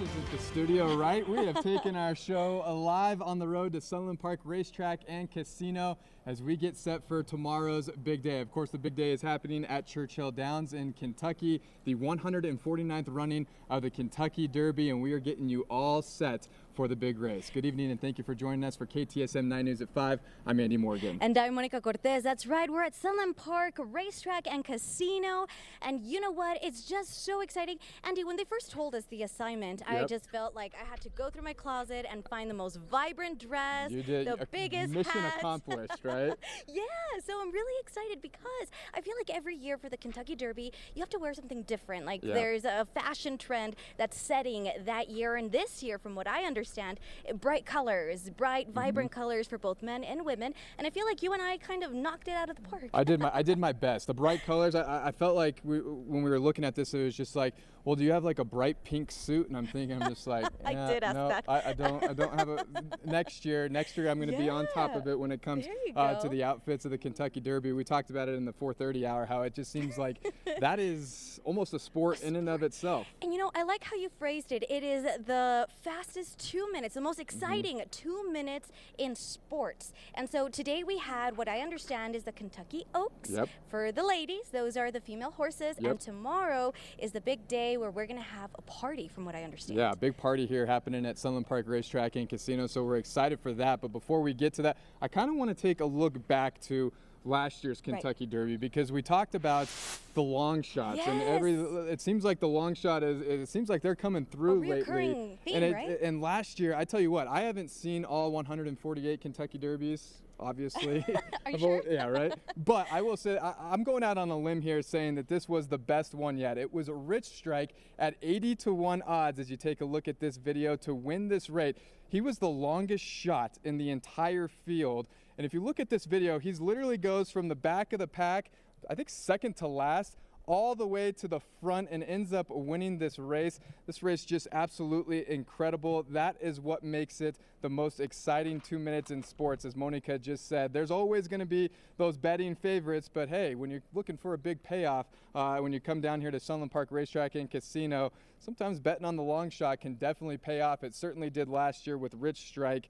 isn't the studio, right? We have taken our show live on the road to Sunland Park Racetrack and Casino as we get set for tomorrow's big day. Of course, the big day is happening at Churchill Downs in Kentucky, the 149th running of the Kentucky Derby, and we are getting you all set for the big race. Good evening, and thank you for joining us for KTSM 9 News at 5. I'm Andy Morgan. And I'm Monica Cortez. That's right, we're at Sunland Park Racetrack and Casino, and you know what? It's just so exciting. Andy, when they first told us the assignment, I just felt like I had to go through my closet and find the most vibrant dress, You did. the biggest mission hats. accomplished, right? Yeah, so I'm really excited because I feel like every year for the Kentucky Derby, you have to wear something different. Like there's a fashion trend that's setting that year, and this year, from what I understand, bright colors, bright, vibrant colors for both men and women, and I feel like you and I kind of knocked it out of the park. I did my best. The bright colors, I felt like when we were looking at this, it was just like, well, do you have like a bright pink suit? And I'm just like, I did ask no, that. I don't have a, next year I'm going to be on top of it when it comes to the outfits of the Kentucky Derby. We talked about it in the 4:30 hour, how it just seems like that is almost a sport in and of itself. And you know, I like how you phrased it. It is the fastest 2 minutes, the most exciting 2 minutes in sports. And so today we had what I understand is the Kentucky Oaks for the ladies. Those are the female horses. And tomorrow is the big day where we're going to have a party, from what I understand. Yeah, a big party here happening at Sunland Park Racetrack and Casino. So we're excited for that. But before we get to that, I kind of want to take a look back to last year's Kentucky Derby, because we talked about the long shots, and it seems like the long shot it seems like they're coming through lately. Theme, and last year, I tell you what, I haven't seen all 148 Kentucky Derbies, obviously. Are you sure? Yeah, right. But I will say, I'm going out on a limb here saying that this was the best one yet. It was Racetrack at 80-1 odds as you take a look at this video to win this race. He was the longest shot in the entire field. And if you look at this video, he's literally goes from the back of the pack, I think second to last, all the way to the front and ends up winning this race. This race just absolutely incredible. That is what makes it the most exciting 2 minutes in sports, as Monica just said. There's always going to be those betting favorites, but hey, when you're looking for a big payoff, when you come down here to Sunland Park Racetrack and Casino, sometimes betting on the long shot can definitely pay off. It certainly did last year with Racetrack.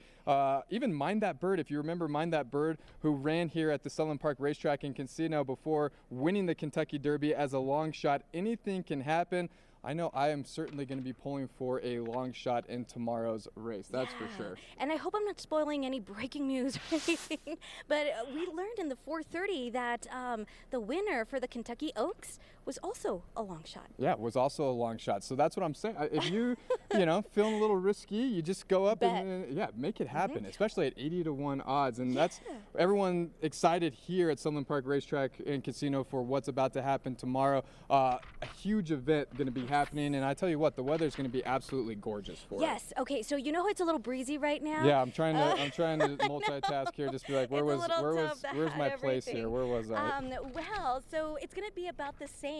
Even Mind That Bird, if you remember Mind That Bird, who ran here at the Sunland Park Racetrack and Casino before winning the Kentucky Derby as a long shot. Anything can happen. I know I am certainly going to be pulling for a long shot in tomorrow's race. That's for sure. And I hope I'm not spoiling any breaking news or anything, but we learned in the 4:30 that the winner for the Kentucky Oaks was also a long shot. Yeah, it was also a long shot. So that's what I'm saying. If you, feeling a little risky, you just go up and make it happen, especially at 80-1 odds. And that's everyone excited here at Sunland Park Racetrack and Casino for what's about to happen tomorrow. A huge event going to be happening, and I tell you what, the weather's going to be absolutely gorgeous for it. Yes. Okay. So you know it's a little breezy right now. Yeah, I'm trying to multitask here. Just be like, where's my place here? Where was I? Well, so it's going to be about the same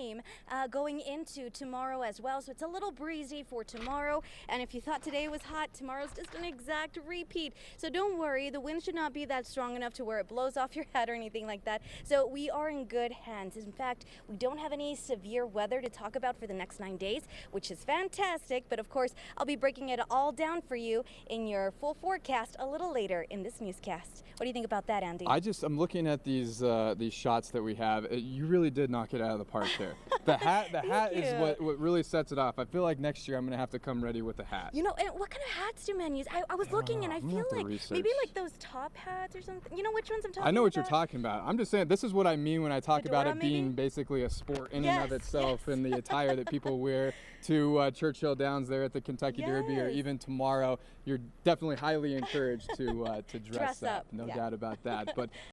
going into tomorrow as well. So it's a little breezy for tomorrow, and if you thought today was hot, tomorrow's just an exact repeat. So don't worry, the wind should not be that strong enough to where it blows off your head or anything like that. So we are in good hands. In fact, we don't have any severe weather to talk about for the next 9 days, which is fantastic. But of course, I'll be breaking it all down for you in your full forecast a little later in this newscast. What do you think about that, Andy? I'm looking at these shots that we have. You really did knock it out of the park there. The hat is what really sets it off. I feel like next year I'm going to have to come ready with a hat. You know, and what kind of hats do men use? I was looking, and I feel like maybe like those top hats or something. You know which ones I'm talking about? I know what you're talking about. I'm just saying, this is what I mean when I talk about it being basically a sport in and of itself, and the attire that people wear to Churchill Downs there at the Kentucky Derby, or even tomorrow. You're definitely highly encouraged to dress up. No doubt about that. But